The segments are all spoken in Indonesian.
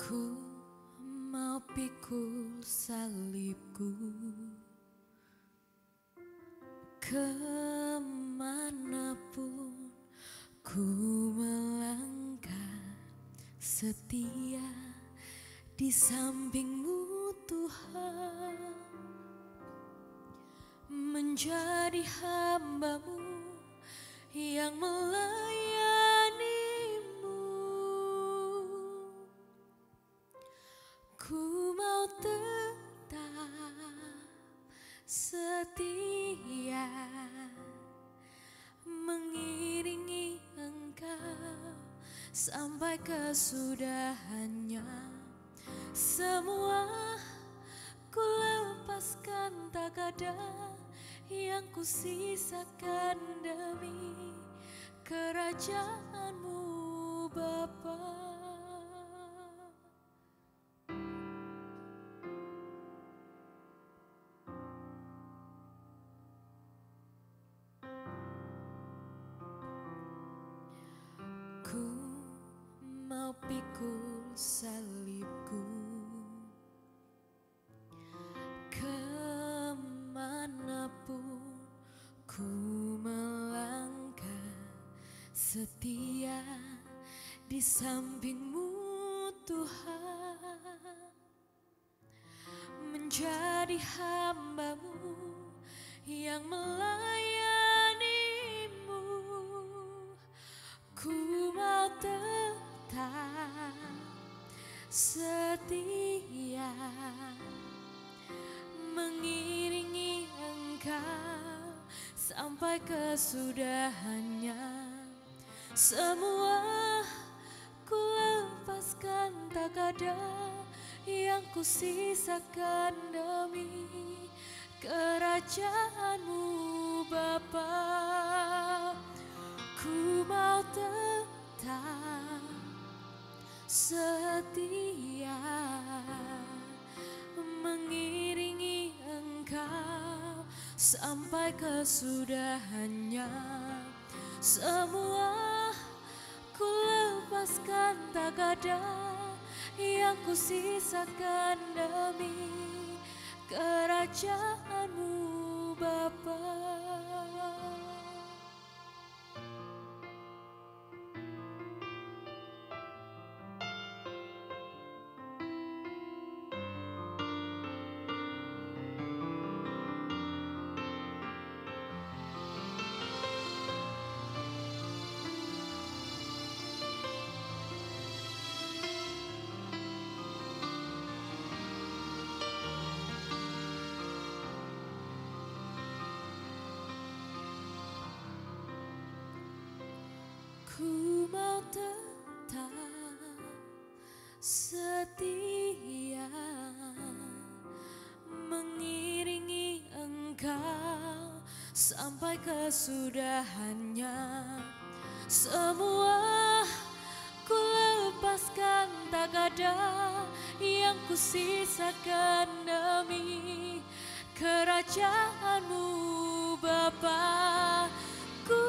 Ku mau pikul salibku kemanapun ku melangkah, setia di sampingmu Tuhan, menjadi hamba-Mu yang melayanimu. Ku mau tetap setia mengiringi Engkau sampai kesudahannya. Semua ku lepaskan, tak ada yang ku sisakan demi kerajaan-Mu Bapa. Ku mau pikul salibku kemanapun ku melangkah, setia di samping-Mu Tuhan, menjadi hamba-Mu yang melayanimu. Ku mau tetap setia mengiringi Engkau sampai kesudahannya. Semua ku lepaskan, tak ada yang ku sisakan demi kerajaan-Mu Bapa. Ku mau tetap setia mengiringi Engkau sampai kesudahannya. Semua ku lepaskan, tak ada yang ku sisakan demi kerajaan-Mu Bapa. Ku mau tetap setia mengiringi Engkau sampai kesudahannya. Semua ku lepaskan, tak ada yang ku sisakan demi kerajaan-Mu Bapa. Ku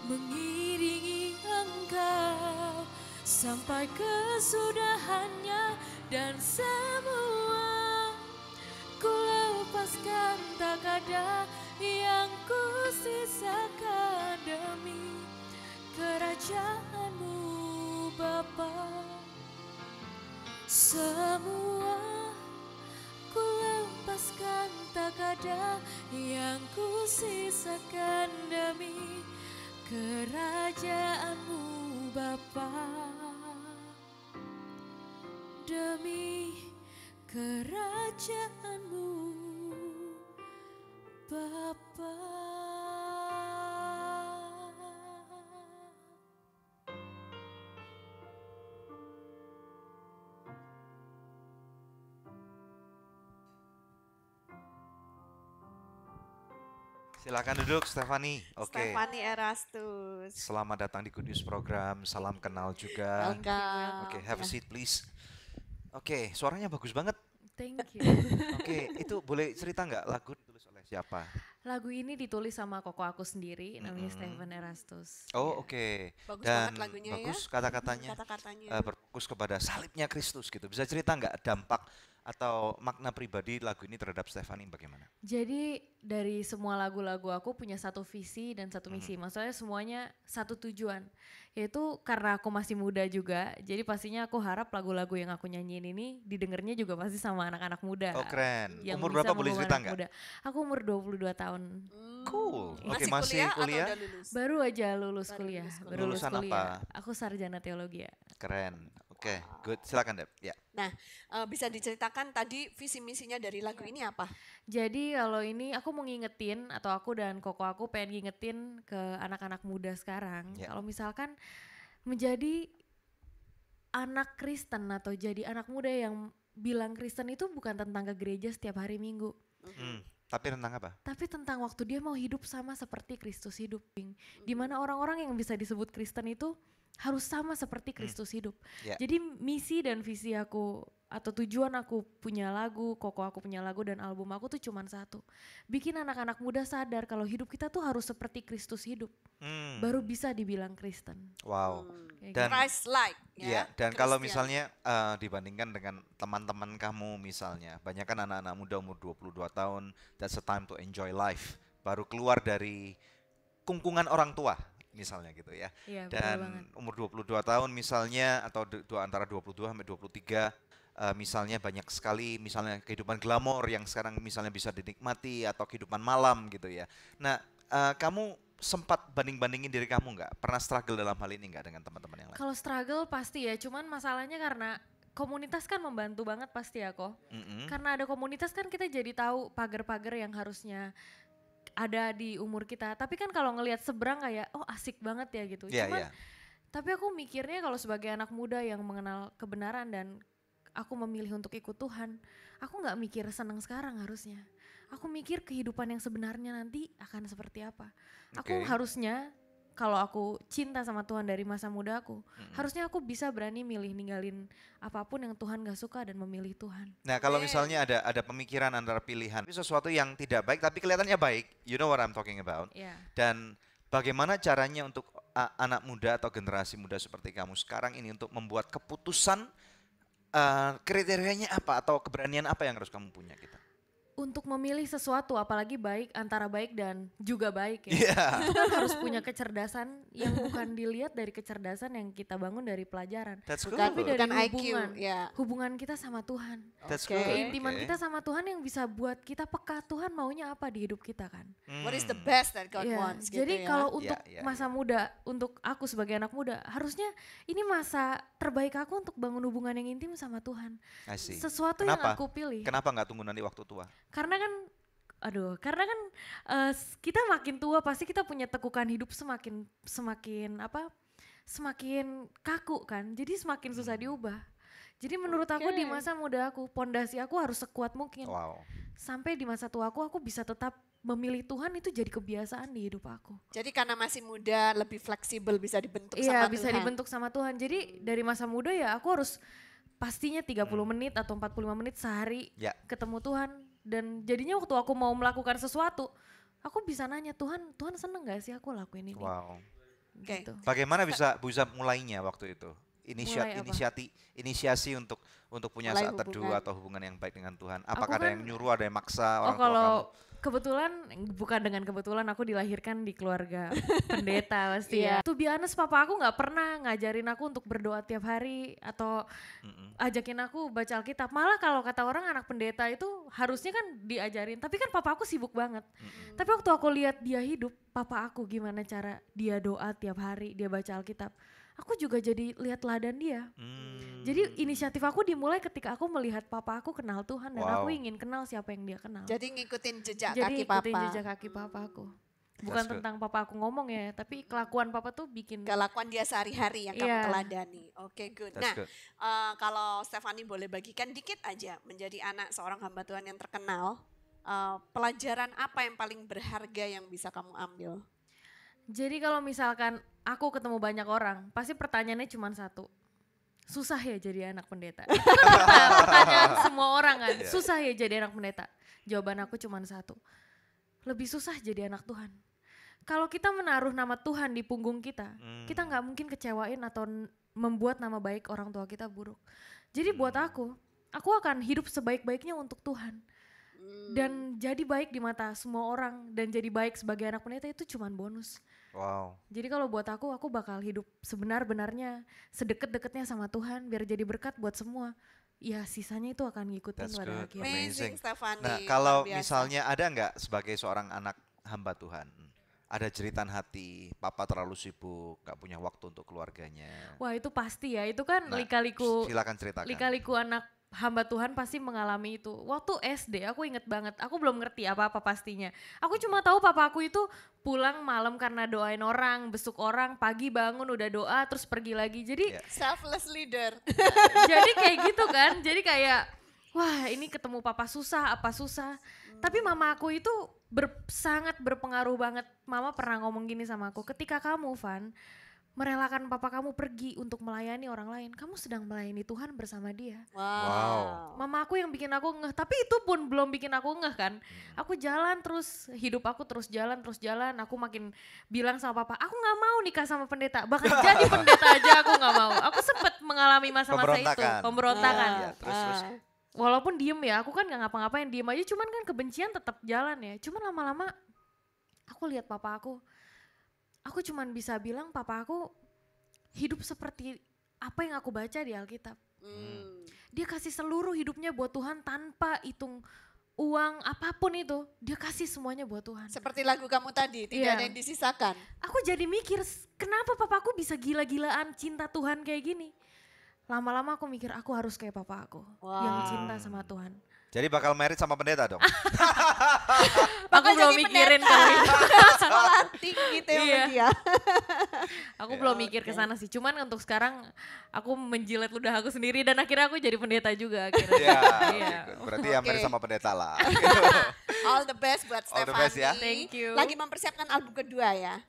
mengiringi Engkau sampai kesudahannya, dan semua ku lepaskan, tak ada yang ku sisakan demi kerajaan-Mu Bapa. Semua ku lepaskan, tak ada yang ku sisakan demi kerajaan-Mu Bapa, demi kerajaan-Mu Bapa. Silakan duduk, Stefani. Oke. Stefani Erastus. Selamat datang di Good News Program. Salam kenal juga. Welcome. Oke, have a seat please. Oke, suaranya bagus banget. Thank you. Oke, itu boleh cerita nggak lagu ditulis oleh siapa? Lagu ini ditulis sama koko aku sendiri, namanya Mm-mm. Stephen Erastus. Oh, Ya. oke. Bagus Dan banget lagunya ya. bagus kata-katanya. Kata-katanya. Berfokus kepada salibnya Kristus gitu. Bisa cerita nggak dampak atau makna pribadi lagu ini terhadap Stefani bagaimana? Jadi dari semua lagu-lagu aku punya satu visi dan satu misi. Maksudnya semuanya satu tujuan. Yaitu karena aku masih muda juga, jadi pastinya aku harap lagu-lagu yang aku nyanyiin ini didengarnya juga pasti sama anak-anak muda. Oh, keren. Yang Umur bisa berapa boleh membawa cerita anak nggak? muda. Aku umur 22 tahun. Cool. Oke, Masih masih kuliah, kuliah? atau udah lulus? Baru aja lulus Baru kuliah. lulus kuliah. Baru lulus Lulusan kuliah. apa? Aku sarjana teologi ya. Keren. Oke, good. Silakan, Dep. Ya. Bisa diceritakan tadi visi misinya dari lagu ini apa? Jadi kalau ini aku mau ngingetin atau aku dan koko aku pengen ngingetin ke anak-anak muda sekarang. Ya. Kalau misalkan menjadi anak Kristen atau jadi anak muda yang bilang Kristen itu bukan tentang ke gereja setiap hari Minggu. Tapi tentang apa? Tapi tentang waktu dia mau hidup sama seperti Kristus hidup. Dimana orang-orang yang bisa disebut Kristen itu harus sama seperti Kristus hidup. Ya. Jadi misi dan visi aku atau tujuan aku punya lagu, koko aku punya lagu dan album aku tuh cuman satu. Bikin anak-anak muda sadar kalau hidup kita tuh harus seperti Kristus hidup. Baru bisa dibilang Kristen. Wow. Kayak Dan Christ-like Iya, ya. dan kalau Christian. misalnya dibandingkan dengan teman-teman kamu misalnya, banyak kan anak-anak muda umur 22 tahun, that's the time to enjoy life. Baru keluar dari kungkungan orang tua misalnya gitu ya. Iya, betul banget. Dan umur 22 tahun misalnya atau antara 22 sampai 23 misalnya banyak sekali misalnya kehidupan glamor yang sekarang misalnya bisa dinikmati atau kehidupan malam gitu ya. Nah, kamu sempat banding-bandingin diri kamu nggak? Pernah struggle dalam hal ini nggak dengan teman-teman yang lain? Kalau struggle pasti ya, cuman masalahnya karena komunitas kan membantu banget pasti ya kok. Mm-mm. Karena ada komunitas kan kita jadi tahu pagar-pagar yang harusnya ada di umur kita. Tapi kan kalau ngelihat seberang kayak oh asik banget ya gitu. Iya, Cuman iya. tapi aku mikirnya kalau sebagai anak muda yang mengenal kebenaran dan aku memilih untuk ikut Tuhan, aku nggak mikir senang sekarang harusnya. Aku mikir kehidupan yang sebenarnya nanti akan seperti apa. Aku Oke. harusnya kalau aku cinta sama Tuhan dari masa muda aku, harusnya aku bisa berani milih ninggalin apapun yang Tuhan gak suka dan memilih Tuhan. Nah, kalau Oke. misalnya ada pemikiran antara pilihan itu sesuatu yang tidak baik tapi kelihatannya baik, you know what I'm talking about. Ya. Dan bagaimana caranya untuk anak muda atau generasi muda seperti kamu sekarang ini untuk membuat keputusan, kriterianya apa atau keberanian apa yang harus kamu punya kita? Untuk memilih sesuatu apalagi baik antara baik dan juga baik ya. Iya. Itu kan harus punya kecerdasan yang bukan dilihat dari kecerdasan yang kita bangun dari pelajaran. That's good. Tapi dari Bukan IQ hubungan. ya. Hubungan kita sama Tuhan. That's Oke. good. Keintiman Oke. kita sama Tuhan yang bisa buat kita peka Tuhan maunya apa di hidup kita kan. What is the Hmm. best that God Iya, wants gitu jadi ya. kalau untuk Ya, masa muda, untuk aku sebagai anak muda, harusnya ini masa terbaik aku untuk bangun hubungan yang intim sama Tuhan. I see. Sesuatu Kenapa? yang aku pilih. Kenapa nggak tunggu nanti waktu tua? Karena kan kita makin tua pasti kita punya tekukan hidup semakin kaku kan. Jadi semakin susah diubah. Jadi menurut aku di Oke. masa muda aku, pondasi aku harus sekuat mungkin. Wow. Sampai di masa tua aku bisa tetap memilih Tuhan, itu jadi kebiasaan di hidup aku. Jadi karena masih muda lebih fleksibel bisa dibentuk Iya, sama bisa Tuhan. dibentuk sama Tuhan. Jadi dari masa muda ya aku harus pastinya 30 menit atau 45 menit sehari Ya. ketemu Tuhan. Dan jadinya waktu aku mau melakukan sesuatu, aku bisa nanya Tuhan seneng gak sih aku lakuin ini? Wow. Oke. Gitu. Bagaimana bisa mulainya waktu itu? Mulai apa? Inisiasi untuk punya Mulai saat teduh hubungan. atau hubungan yang baik dengan Tuhan. Apakah ada kan- yang nyuruh, ada yang maksa Oh orang tua kalau kamu? kebetulan, bukan dengan kebetulan aku dilahirkan di keluarga pendeta pasti ya. To be honest, papa aku gak pernah ngajarin aku untuk berdoa tiap hari atau ajakin aku baca Alkitab. Malah kalau kata orang anak pendeta itu harusnya kan diajarin. Tapi kan papa aku sibuk banget. Tapi waktu aku lihat dia hidup, papa aku gimana cara dia doa tiap hari, dia baca Alkitab. Aku juga jadi lihat teladan dia. Jadi inisiatif aku dimulai ketika aku melihat papa aku kenal Tuhan dan Wow. aku ingin kenal siapa yang dia kenal. Jadi ngikutin jejak Jadi kaki papa. ikutin jejak kaki papa aku. Bukan That's good. tentang papa aku ngomong ya, tapi kelakuan papa tuh bikin. Kelakuan dia sehari-hari yang kamu Iya. teladani. Oke, good. That's Nah, good. kalau Stefani boleh bagikan dikit aja menjadi anak seorang hamba Tuhan yang terkenal, pelajaran apa yang paling berharga yang bisa kamu ambil? Jadi kalau misalkan aku ketemu banyak orang, pasti pertanyaannya cuma satu. Susah ya jadi anak pendeta? Itu kan pertanyaan semua orang kan. Iya. Susah ya jadi anak pendeta? Jawaban aku cuma satu. lebih susah jadi anak Tuhan. Kalau kita menaruh nama Tuhan di punggung kita, kita nggak mungkin kecewain atau membuat nama baik orang tua kita buruk. Jadi buat aku akan hidup sebaik-baiknya untuk Tuhan. Dan jadi baik di mata semua orang dan jadi baik sebagai anak pendeta itu cuman bonus. Wow. Jadi kalau buat aku bakal hidup sebenar-benarnya, sedekat-dekatnya sama Tuhan biar jadi berkat buat semua. Ya sisanya itu akan ngikutin That's pada good. akhirnya. Amazing, Stefani. Nah, kalau luar biasa. misalnya ada nggak sebagai seorang anak hamba Tuhan, ada jeritan hati, papa terlalu sibuk, gak punya waktu untuk keluarganya. Wah itu pasti ya, itu kan Nah, lika-liku silakan ceritakan. lika-liku anak hamba Tuhan pasti mengalami itu. Waktu SD aku inget banget, aku belum ngerti apa-apa pastinya. Aku cuma tahu papa aku itu pulang malam karena doain orang, besuk orang, pagi bangun udah doa terus pergi lagi. Jadi Ya. Selfless leader. jadi kayak gitu kan, jadi kayak wah ini ketemu papa susah, apa susah. Tapi mama aku itu sangat berpengaruh banget. Mama pernah ngomong gini sama aku, ketika kamu Van merelakan papa kamu pergi untuk melayani orang lain, kamu sedang melayani Tuhan bersama dia. Wow. Mama aku yang bikin aku ngeh, tapi itu pun belum bikin aku ngeh kan. Aku jalan terus, hidup aku terus jalan. Aku makin bilang sama papa, aku gak mau nikah sama pendeta. Bahkan jadi pendeta aja aku gak mau. Aku sempat mengalami masa-masa itu, pemberontakan. Ya, terus. Walaupun diem ya, aku kan gak ngapa-ngapain, diem aja, cuman kan kebencian tetap jalan ya. Cuman lama-lama aku lihat papa aku cuman bisa bilang papa aku hidup seperti apa yang aku baca di Alkitab. Dia kasih seluruh hidupnya buat Tuhan tanpa hitung uang apapun itu. Dia kasih semuanya buat Tuhan. Seperti lagu kamu tadi, tidak ada yang disisakan. Aku jadi mikir kenapa papaku bisa gila-gilaan cinta Tuhan kayak gini. Lama-lama aku mikir aku harus kayak papa aku yang cinta sama Tuhan. Jadi bakal married sama pendeta dong? Aku belum mikirin kali. Sekolah tinggi teologi ya. Aku belum mikir ke sana sih. Cuman untuk sekarang aku menjilat ludah aku sendiri dan akhirnya aku jadi pendeta juga akhirnya. Iya. Berarti yang married sama pendeta lah. All the best buat Stefani. All the best ya. Thank you. Lagi mempersiapkan album kedua ya?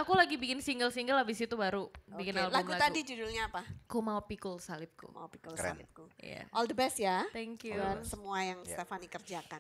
Aku lagi bikin single-single, habis itu baru bikin album lagu tadi judulnya apa? Ku mau pikul salibku. Mau pikul Keren. salibku. Iya. All the best ya. Thank you. Buat semua yang Stefani kerjakan.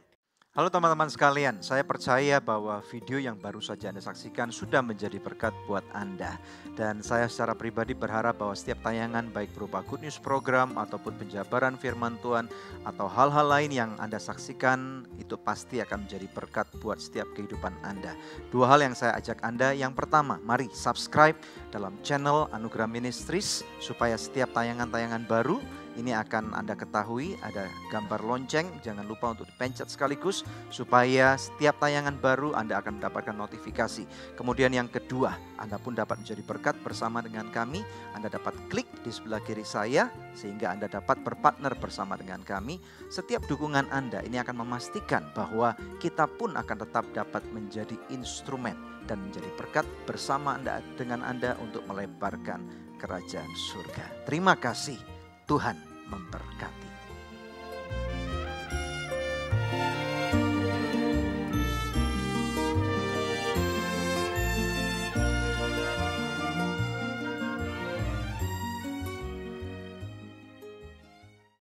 Halo teman-teman sekalian, saya percaya bahwa video yang baru saja Anda saksikan sudah menjadi berkat buat Anda. Dan saya secara pribadi berharap bahwa setiap tayangan baik berupa Good News Program ataupun penjabaran firman Tuhan atau hal-hal lain yang Anda saksikan itu pasti akan menjadi berkat buat setiap kehidupan Anda. Dua hal yang saya ajak Anda, yang pertama mari subscribe dalam channel Anugerah Ministries supaya setiap tayangan-tayangan baru ini akan Anda ketahui, ada gambar lonceng, jangan lupa untuk dipencet sekaligus supaya setiap tayangan baru Anda akan mendapatkan notifikasi. Kemudian yang kedua, Anda pun dapat menjadi berkat bersama dengan kami. Anda dapat klik di sebelah kiri saya sehingga Anda dapat berpartner bersama dengan kami. Setiap dukungan Anda ini akan memastikan bahwa kita pun akan tetap dapat menjadi instrumen dan menjadi berkat bersama Anda dengan Anda untuk melebarkan kerajaan surga. Terima kasih. Tuhan memberkati.